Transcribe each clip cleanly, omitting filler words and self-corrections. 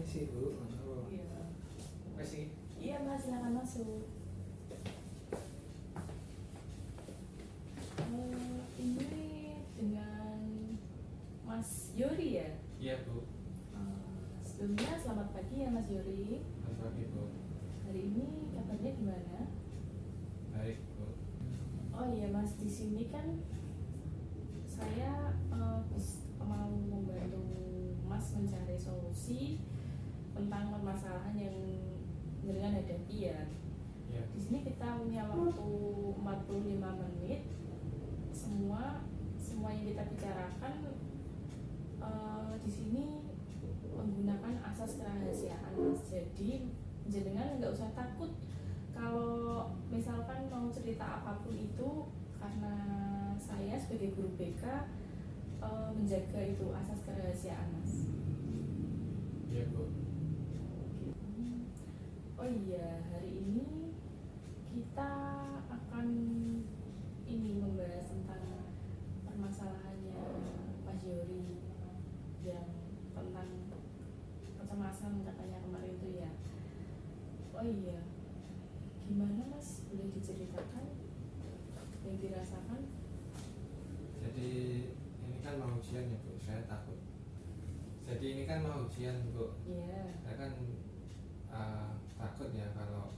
Permisi Bu, Iya. masih Iya Mas, silakan masuk. Ini dengan Mas Yori ya? iya Bu. Sebelumnya selamat pagi ya Mas Yori. Selamat pagi Bu. Hari ini kabarnya gimana? Baik Bu. Oh iya Mas, di sini kan saya mau membantu Mas mencari solusi tentang permasalahan yang dengan hadapi ya. Iya. Di sini kita punya waktu 45 menit. Semua yang kita bicarakan di sini menggunakan asas kerahasiaan Mas. Jadi jenengan nggak usah takut kalau misalkan mau cerita apapun itu, karena saya sebagai guru BK menjaga itu asas kerahasiaan Mas. Iya Bu. Oh iya, hari ini kita akan membahas tentang permasalahannya Mas Yori yang tentang kecemasan katanya kemarin itu ya. Oh iya, gimana Mas, boleh diceritakan yang dirasakan? Jadi ini kan mau ujian ya Bu, saya takut. Jadi ini kan mau ujian Bu. Iya. Saya kan takut ya kalau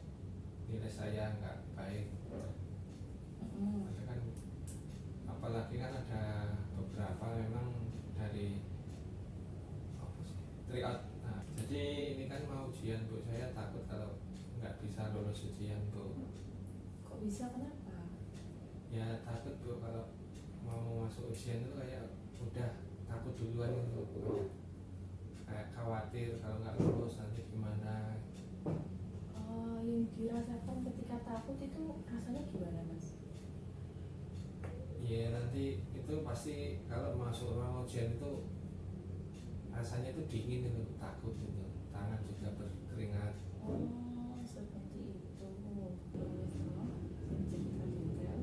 nilai saya nggak baik. Ada kan, apalagi kan ada beberapa memang dari apa sih, tryout. Nah, jadi ini kan mau ujian Bu, saya takut kalau nggak bisa lulus ujian Bu. Kok bisa, kenapa? Ya takut Bu, kalau mau masuk ujian itu kayak udah takut duluan gitu Bu. Kayak khawatir kalau nggak lulus nanti gimana. Yang dirasakan ketika takut itu rasanya gimana Mas? Iya nanti itu pasti kalau masuk ruang ujian itu rasanya itu dingin itu, takut gitu, tangan juga berkeringat. Oh, seperti itu. Cerita detail.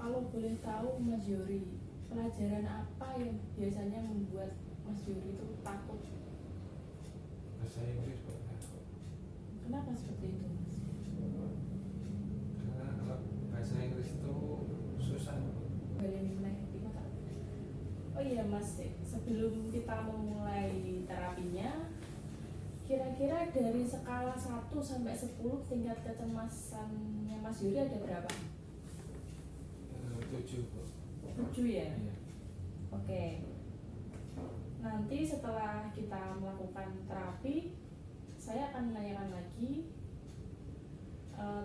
Kalau boleh tahu Mas Yori, pelajaran apa yang biasanya membuat Mas Yori itu takut? Bahasa Inggris Bu. Kenapa seperti itu Mas? Karena kalau bahasa Inggris itu susah Bu. Oh iya Mas, sebelum kita memulai terapinya, kira-kira dari skala 1 sampai 10 tingkat kecemasannya Mas Yuri ada berapa? 7 Bu. 7 ya? Iya. Oke. Nanti setelah kita melakukan terapi, saya akan menanyakan lagi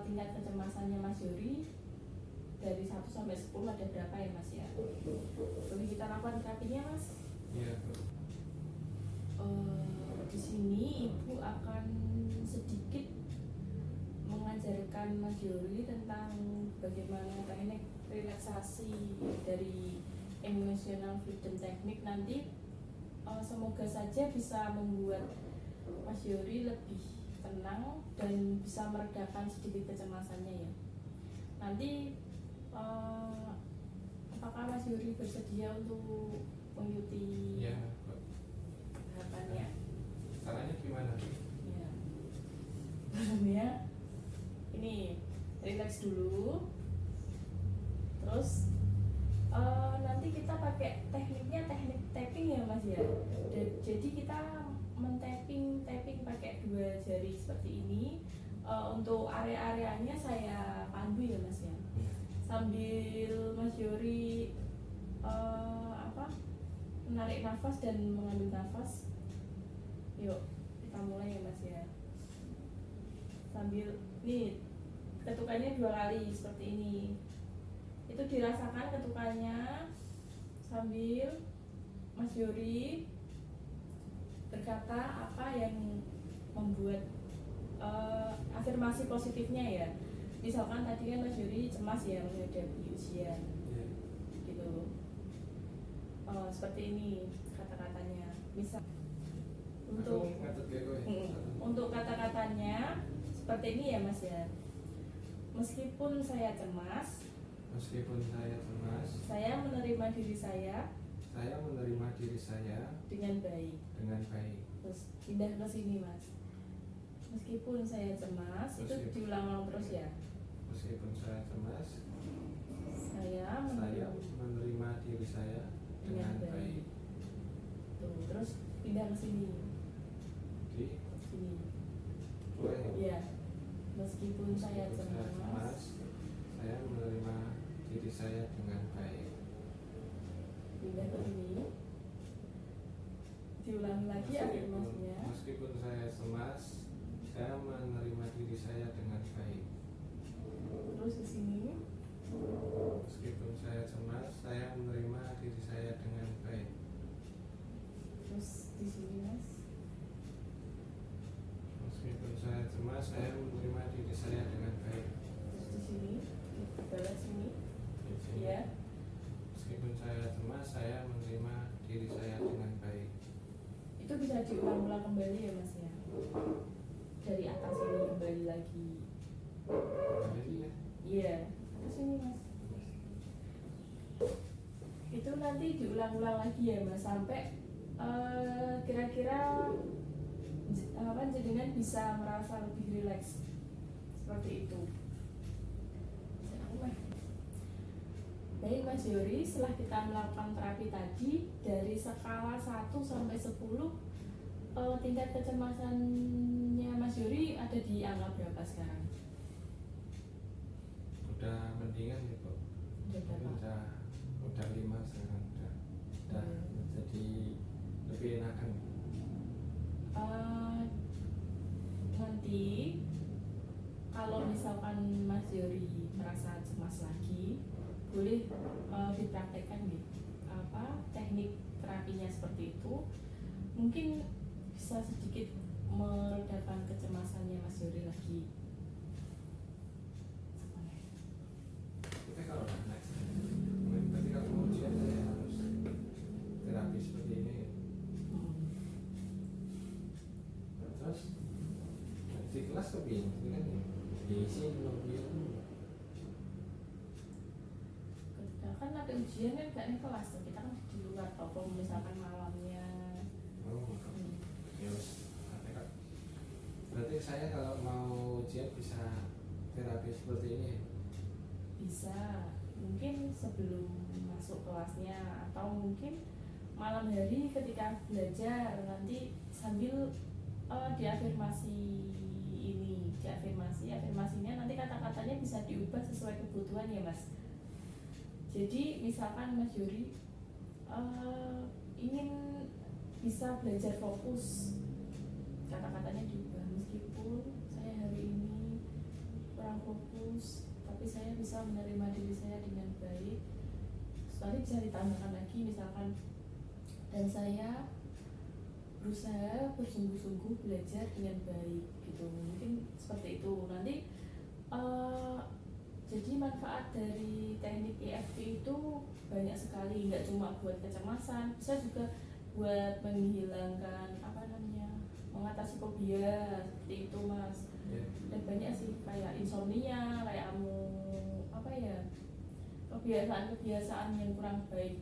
tingkat kecemasannya Mas Yuri dari 1 sampai 10 ada berapa ya Mas ya? Boleh kita lakukan terapinya Mas? Iya Bu. Di sini Ibu akan sedikit mengajarkan Mas Yori tentang bagaimana teknik relaksasi dari emotional freedom technique. Nanti semoga saja bisa membuat Mas Yori lebih tenang dan bisa meredakan sedikit kecemasannya ya. Nanti apakah Mas Yori bersedia untuk mengikuti Iya Bu. tahapannya? Caranya gimana Bu? Ya. Caranya ini, relax dulu. Terus nanti kita pakai tekniknya teknik tapping ya Mas ya. Jadi kita tapping pakai 2 jari seperti ini. Untuk area-areanya saya pandu ya Mas ya. Sambil Mas Yori menarik nafas dan mengambil nafas. Yuk kita mulai ya Mas ya. Sambil nih ketukannya 2 kali seperti ini. Itu dirasakan ketukannya sambil Mas Yori berkata apa yang membuat afirmasi positifnya ya. Misalkan tadi kan Mas Yori cemas ya menghadapi ujian gitu. Seperti ini kata-katanya. Misal untuk kata-katanya seperti ini ya Mas ya. Meskipun saya cemas, Meskipun saya cemas, saya menerima diri saya saya menerima diri saya dengan baik. Terus pindah ke sini Mas. Meskipun saya cemas, itu diulang-ulang terus ya. Meskipun saya cemas, saya menerima diri saya dengan baik. Tuh, terus pindah ke sini. Di sini. Ya. Meskipun saya cemas, saya menerima diri saya dengan baik. Pindah ke sini. Diulangi lagi afirmasinya. Meskipun saya cemas, saya menerima diri saya dengan baik. Terus ke sini. Meskipun saya cemas, saya menerima diri saya dengan baik. Terus di sini Mas. Meskipun saya cemas, saya menerima diri saya dengan baik. Terus di sini, di balas sini. Di sini. Ya. Meskipun saya cemas, saya menerima diri saya dengan baik. Itu bisa diulang-ulang kembali ya Mas ya. Dari atas ini kembali lagi. Kembali ya. Iya, ke sini Mas. Itu nanti diulang-ulang lagi ya Mas sampai kira-kira jenengan bisa merasa lebih rileks seperti itu. Baik Mas Yori, setelah kita melakukan terapi tadi dari skala 1 sampai 10 tingkat kecemasannya Mas Yori ada di angka berapa sekarang? Udah mendingan nih kok. Udah 5 sekarang udah jadi lebih enakan. Nanti kalau misalkan Mas Yori merasa cemas lagi, boleh dipraktekkan nih teknik terapinya seperti itu. Mungkin bisa sedikit meredakan kecemasannya Mas Yori lagi. Tapi kalau berarti kalau mau ujian saya harus terapi seperti ini. Terus di kelas kebin kan diisi mobil. Ketika kan ada ujian kan gak nih kelas tuh, kita kan di luar toko misalkan malamnya. Ya berarti saya kalau mau ujian bisa terapi seperti ini? Bisa, mungkin sebelum masuk kelasnya atau mungkin malam hari ketika belajar nanti sambil afirmasinya nanti kata-katanya bisa diubah sesuai kebutuhan ya Mas. Jadi misalkan Mas Yori ingin bisa belajar fokus, kata-katanya diubah. Meskipun saya hari ini kurang fokus, tapi saya bisa menerima diri saya dengan baik. Nanti bisa ditambahkan lagi misalkan, dan saya berusaha bersungguh-sungguh belajar dengan baik gitu. Mungkin seperti itu. Nanti jadi manfaat dari teknik EFT itu banyak sekali, nggak cuma buat kecemasan, bisa juga buat menghilangkan mengatasi fobia seperti itu Mas. Dan banyak sih kayak insomnia, kayak kebiasaan yang kurang baik.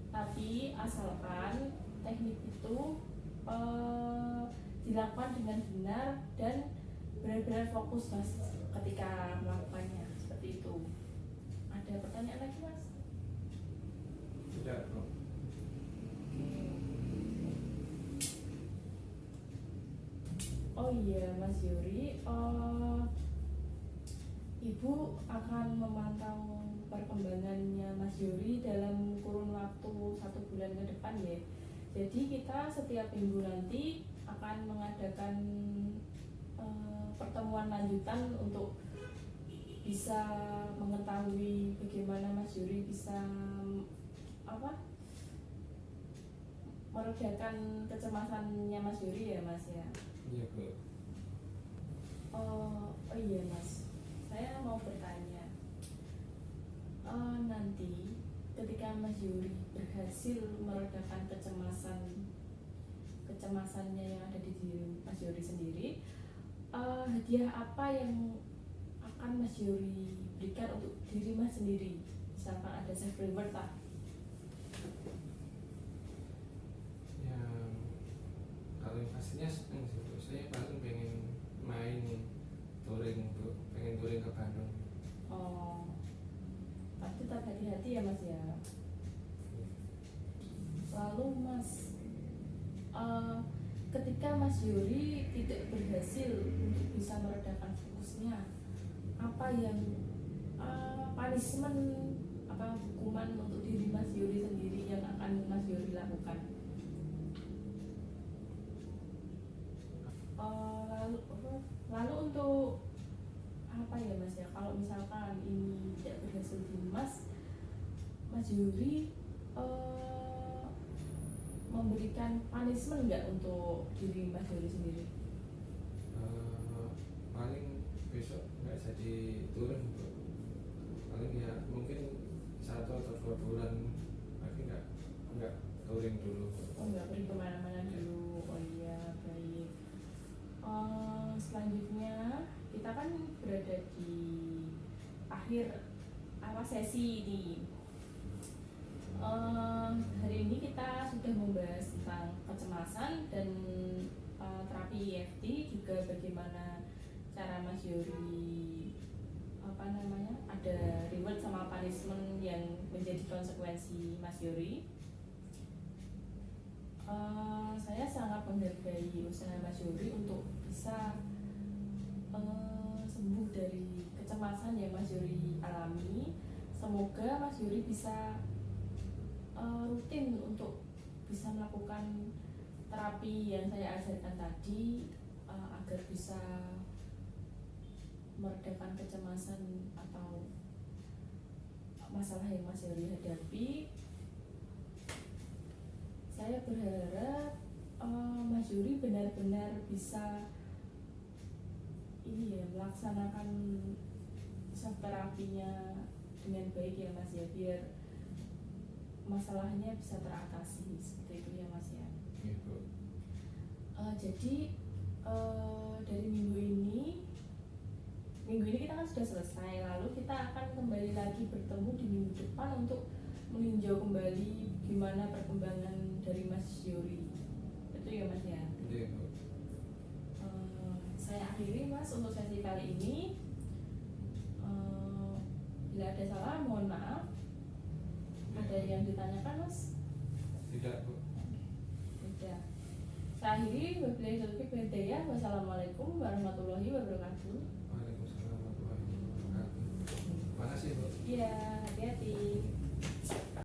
Tapi asalkan teknik itu dilakukan dengan benar dan benar-benar fokus Mas ketika melakukannya, seperti itu. Ada pertanyaan lagi Mas? Tidak kok. Oh iya Mas Yori, Ibu akan memantau perkembangannya Mas Yori dalam kurun waktu 1 bulan ke depan ya. Jadi kita setiap minggu nanti akan mengadakan pertemuan lanjutan untuk bisa mengetahui bagaimana Mas Yori bisa meredakan kecemasannya Mas Yori ya Mas ya. Iya Bu. Oh iya Mas, saya mau bertanya, nanti ketika Mas Yori berhasil meredakan kecemasannya yang ada di diri Mas Yori sendiri, hadiah apa yang akan Mas Yori berikan untuk diri Mas sendiri? Misalkan ada self reward lah. Aslinya seneng sih Bu. Saya paling pengen main touring Bu, pengen touring ke Bandung. Oh, tapi tetap hati-hati ya Mas ya. Lalu Mas, ketika Mas Yuri tidak berhasil untuk bisa meredakan fokusnya, apa yang punishment, apa hukuman untuk diri Mas Yuri sendiri yang akan Mas Yuri lakukan? Lalu untuk apa ya Mas ya, kalau misalkan ini tidak berhasil di Mas Yuri memberikan punishment nggak untuk diri Mas Yuri sendiri? Paling besok nggak jadi turun Bu. Paling ya mungkin 1 atau 2 bulan lagi nggak touring dulu. Oh, nggak pergi kemana-mana dulu. Oh iya, baik. Selanjutnya kita kan berada di akhir sesi ini. Hari ini kita sudah membahas tentang kecemasan dan terapi EFT, juga bagaimana cara Mas Yuri ada reward sama punishment yang menjadi konsekuensi Mas Yuri. Saya sangat menghargai usaha Mas Yuri untuk bisa sembuh dari kecemasan yang Mas Yuri alami. Semoga Mas Yuri bisa rutin untuk bisa melakukan terapi yang saya ajarkan tadi, agar bisa meredakan kecemasan atau masalah yang Mas Yuri hadapi. Saya berharap Mas Yuri benar-benar bisa melaksanakan self terapinya dengan baik ya Mas ya, biar masalahnya bisa teratasi, seperti itu ya Mas ya. Gitu. Jadi dari minggu ini kita kan sudah selesai, lalu kita akan kembali lagi bertemu di minggu depan untuk meninjau kembali gimana perkembangan dari Mas Yuri. Itu ya Mas ya. Gitu. Saya akhiri Mas untuk sesi kali ini. Bila ada salah mohon maaf. Ada yang ditanyakan Mas? Tidak Bu. Tidak. Saya akhiri. Wabillahi taufiq wal hidayah. Wassalamualaikum warahmatullahi wabarakatuh. Waalaikumsalam warahmatullahi wabarakatuh. Terima kasih Bu. Iya, hati-hati.